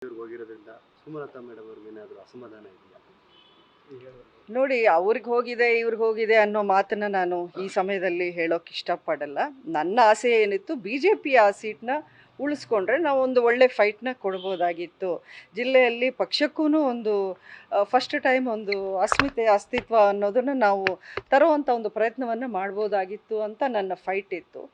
ಹೋಗಿರೋದ್ರಿಂದ Sumalatha madam ಅವ್ರಿಗೆ ಏನಾದರೂ ಅಸಮಾಧಾನ ಇದೆಯಾ? ನೋಡಿ, ಅವ್ರಿಗೆ ಹೋಗಿದೆ ಇವ್ರಿಗೆ ಹೋಗಿದೆ ಅನ್ನೋ ಮಾತನ್ನ ನಾನು ಈ ಸಮಯದಲ್ಲಿ ಹೇಳೋಕೆ ಇಷ್ಟಪಡಲ್ಲ. ನನ್ನ ಆಸೆ ಏನಿತ್ತು, ಬಿ ಜೆ ಪಿಯ ಆ ಸೀಟ್ನ ಉಳಿಸ್ಕೊಂಡ್ರೆ ನಾವು ಒಂದು ಒಳ್ಳೆ ಫೈಟ್ನ ಕೊಡ್ಬೋದಾಗಿತ್ತು. ಜಿಲ್ಲೆಯಲ್ಲಿ ಪಕ್ಷಕ್ಕೂ ಒಂದು ಫಸ್ಟ್ ಟೈಮ್ ಒಂದು ಅಸ್ತಿತ್ವ ಅನ್ನೋದನ್ನು ನಾವು ತರುವಂಥ ಒಂದು ಪ್ರಯತ್ನವನ್ನು ಮಾಡ್ಬೋದಾಗಿತ್ತು ಅಂತ ನನ್ನ ಫೈಟ್ ಇತ್ತು.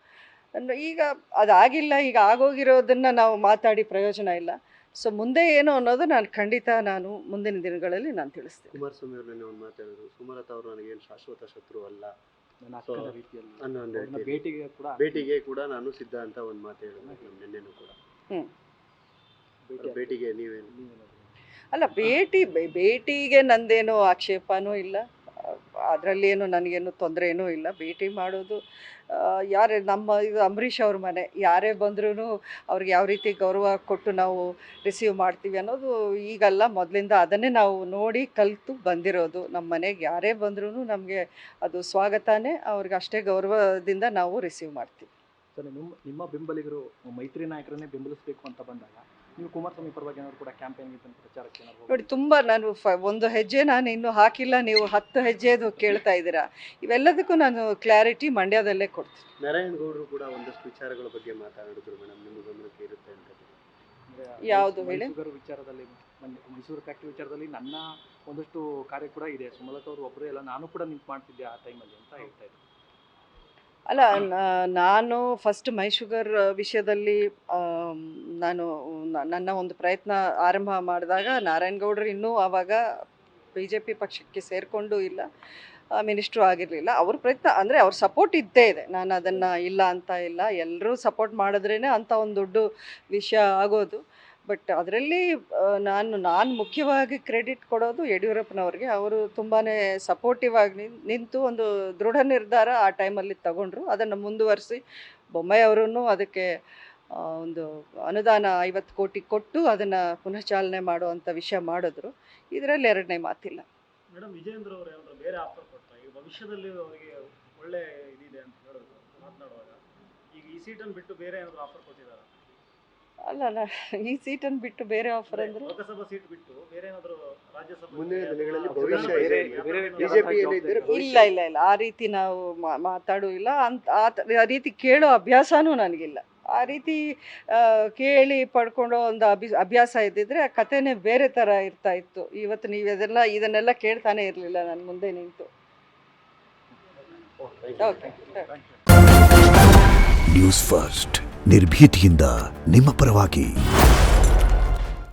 ಈಗ ಅದಾಗಿಲ್ಲ. ಈಗ ಆಗೋಗಿರೋದನ್ನು ನಾವು ಮಾತಾಡಿ ಪ್ರಯೋಜನ ಇಲ್ಲ. ಸೊ ಮುಂದೆ ಏನು ಅನ್ನೋದು ನಾನು ಮುಂದಿನ ದಿನಗಳಲ್ಲಿ ನಾನು ತಿಳಿಸ್ತೀನಿ. ಕುಮಾರಸ್ವಾಮಿ ಅವರು ಒಂದು ಮಾತಾಡಿದ್ರು, ಸುಮಲತಾ ಅವರು ನನಗೇನು ಶಾಶ್ವತ ಶತ್ರು ಅಲ್ಲ ಅನ್ನೋ ಒಂದು ಭೇಟಿಗೆ ಕೂಡ ನಾನು ಸಿದ್ಧ ಅಂತ ಒಂದು ಮಾತು ಹೇಳಿದ್ರು ನಿನ್ನೆನೂ ಕೂಡ. ಭೇಟಿಗೆ ನೀವೇನು? ಅಲ್ಲ, ಭೇಟಿಗೆ ನಂದೇನು ಆಕ್ಷೇಪನೂ ಇಲ್ಲ, ಅದರಲ್ಲಿ ಏನು ನನಗೇನು ತೊಂದರೆ ಏನೂ ಇಲ್ಲ. ಭೇಟಿ ಮಾಡೋದು ಯಾರೇ ಇದು ಅಂಬರೀಷ್ ಅವ್ರ ಮನೆ, ಯಾರೇ ಬಂದ್ರೂ ಅವ್ರಿಗೆ ಯಾವ ರೀತಿ ಗೌರವ ಕೊಟ್ಟು ನಾವು ರಿಸೀವ್ ಮಾಡ್ತೀವಿ ಅನ್ನೋದು ಈಗಲ್ಲ, ಮೊದಲಿಂದ ಅದನ್ನೇ ನಾವು ನೋಡಿ ಕಲಿತು ಬಂದಿರೋದು. ನಮ್ಮ ಮನೆಗೆ ಯಾರೇ ಬಂದ್ರೂ ನಮಗೆ ಅದು ಸ್ವಾಗತನೇ, ಅವ್ರಿಗೆ ಅಷ್ಟೇ ಗೌರವದಿಂದ ನಾವು ರಿಸೀವ್ ಮಾಡ್ತೀವಿ. ಸರ್, ನಿಮ್ಮ ಬೆಂಬಲಿಗರು ಮೈತ್ರಿ ನಾಯಕರನ್ನೇ ಬೆಂಬಲಿಸಬೇಕು ಅಂತ ಬಂದಾಗ ನೀವು ಕುಮಾರಸ್ವಾಮಿ ಪರವಾಗಿ ಏನಾದ್ರು ಕೂಡ ಕ್ಯಾಂಪೇನ್ಗೆ ಪ್ರಚಾರಕ್ಕೆ ನೋಡಿ, ತುಂಬ ನಾನು ಒಂದು ಹೆಜ್ಜೆ ನಾನು ಇನ್ನೂ ಹಾಕಿಲ್ಲ, ನೀವು 10 ಹೆಜ್ಜೆದು ಕೇಳ್ತಾ ಇದ್ದೀರಾ. ಇವೆಲ್ಲದಕ್ಕೂ ನಾನು ಕ್ಲಾರಿಟಿ ಮಂಡ್ಯದಲ್ಲೇ ಕೊಡ್ತೀನಿ. ನಾರಾಯಣಗೌಡರು ಕೂಡ ಒಂದಷ್ಟು ವಿಚಾರಗಳ ಬಗ್ಗೆ ಮಾತಾಡಿದ್ರು ಮೇಡಮ್, ನಿಮ್ಮ ಗಮನಕ್ಕೆ ಇರುತ್ತೆ ಅಂತ. ಯಾವುದು ಹೇಳಿ? ವಿಚಾರದಲ್ಲಿ, ಮೈಸೂರು ಫ್ಯಾಕ್ಟ್ರಿ ವಿಚಾರದಲ್ಲಿ ನನ್ನ ಒಂದಷ್ಟು ಕಾರ್ಯ ಕೂಡ ಇದೆ. ಸುಮಲತಾ ಅವರು ಒಬ್ಬರೇ ಅಲ್ಲ, ನಾನು ಕೂಡ ನಿಂತು ಮಾಡ್ತಿದ್ದೆ ಆ ಟೈಮಲ್ಲಿ ಅಂತ ಹೇಳ್ತಾ ಇದ್ದೆ. ಅಲ್ಲ, ನಾನು ಫಸ್ಟ್ ಮೈ ಶುಗರ್ ವಿಷಯದಲ್ಲಿ ನನ್ನ ಒಂದು ಪ್ರಯತ್ನ ಆರಂಭ ಮಾಡಿದಾಗ ನಾರಾಯಣಗೌಡರು ಇನ್ನೂ ಆವಾಗ ಬಿ ಜೆ ಪಿ ಪಕ್ಷಕ್ಕೆ ಸೇರಿಕೊಂಡು ಇಲ್ಲ, ಮಿನಿಸ್ಟ್ರು ಆಗಿರಲಿಲ್ಲ. ಅವ್ರ ಪ್ರಯತ್ನ ಅಂದರೆ ಅವ್ರ ಸಪೋರ್ಟ್ ಇದ್ದೇ ಇದೆ, ನಾನು ಅದನ್ನು ಇಲ್ಲ ಅಂತ ಇಲ್ಲ. ಎಲ್ಲರೂ ಸಪೋರ್ಟ್ ಮಾಡಿದ್ರೇ ಅಂಥ ಒಂದು ದೊಡ್ಡ ವಿಷಯ ಆಗೋದು. ಬಟ್ ಅದರಲ್ಲಿ ನಾನು ಮುಖ್ಯವಾಗಿ ಕ್ರೆಡಿಟ್ ಕೊಡೋದು ಯಡಿಯೂರಪ್ಪನವ್ರಿಗೆ. ಅವರು ತುಂಬಾ ಸಪೋರ್ಟಿವ್ ಆಗಿ ನಿಂತು ಒಂದು ದೃಢ ನಿರ್ಧಾರ ಆ ಟೈಮಲ್ಲಿ ತಗೊಂಡ್ರು. ಅದನ್ನು ಮುಂದುವರಿಸಿ ಬೊಮ್ಮಾಯಿ ಅವರೂ ಅದಕ್ಕೆ ಒಂದು ಅನುದಾನ 50 ಕೋಟಿ ಕೊಟ್ಟು ಅದನ್ನು ಪುನಃ ಚಾಲನೆ ಮಾಡುವಂಥ ವಿಷಯ ಮಾಡಿದ್ರು. ಇದರಲ್ಲಿ ಎರಡನೇ ಮಾತಿಲ್ಲ. ಮೇಡಮ್, ವಿಜಯೇಂದ್ರ ಅವರು ಏನಾದರೂ ಬೇರೆ ಆಫರ್ ಕೊಡ್ತಾರೆ ಈಗ ಭವಿಷ್ಯದಲ್ಲಿ ಅವರಿಗೆ ಒಳ್ಳೆ ಇದಿದೆ ಅಂತ ಹೇಳೋದು ಮಾತನಾಡುವಾಗ, ಈಗ ಈ ಸೀಟನ್ನು ಬಿಟ್ಟು ಬೇರೆ ಏನಾದರೂ ಆಫರ್ ಕೊಟ್ಟಿದ್ದಾರೆ? ಅಲ್ಲ, ಈ ಸೀಟನ್ನು ಬಿಟ್ಟು ಬೇರೆ ಆಫರ್ ಅಂದರೆ ಲೋಕಸಭಾ ಸೀಟ್ ಬಿಟ್ಟು ಬೇರೆ ಏನಾದರೂ ರಾಜ್ಯಸಭಾ ಮುಂದಿನ ದಿನಗಳಲ್ಲಿ ಭವಿಷ್ಯ ಇಲ್ಲ, ಆ ರೀತಿ ನಾವು ಮಾತಾಡೂ ಇಲ್ಲ. ಆ ರೀತಿ ಕೇಳೋ ಅಭ್ಯಾಸನೂ ನನಗಿಲ್ಲ. ಆ ರೀತಿ ಕೇಳಿ ಪಡ್ಕೊಳ್ಳೋ ಒಂದು ಅಭ್ಯಾಸ ಇದ್ದಿದ್ರೆ ಆ ಕಥೆನೇ ಬೇರೆ ಥರ ಇರ್ತಾ ಇತ್ತು. ಇವತ್ತು ನೀವು ಇದನ್ನೆಲ್ಲ ಕೇಳ್ತಾನೆ ಇರಲಿಲ್ಲ ನಾನು ಮುಂದೆ ನಿಂತು. ಓಕೆ. ನ್ಯೂಸ್ ಫಸ್ಟ್, ನಿರ್ಭೀತಿಯಿಂದ ನಿಮ್ಮ ಪರವಾಗಿ.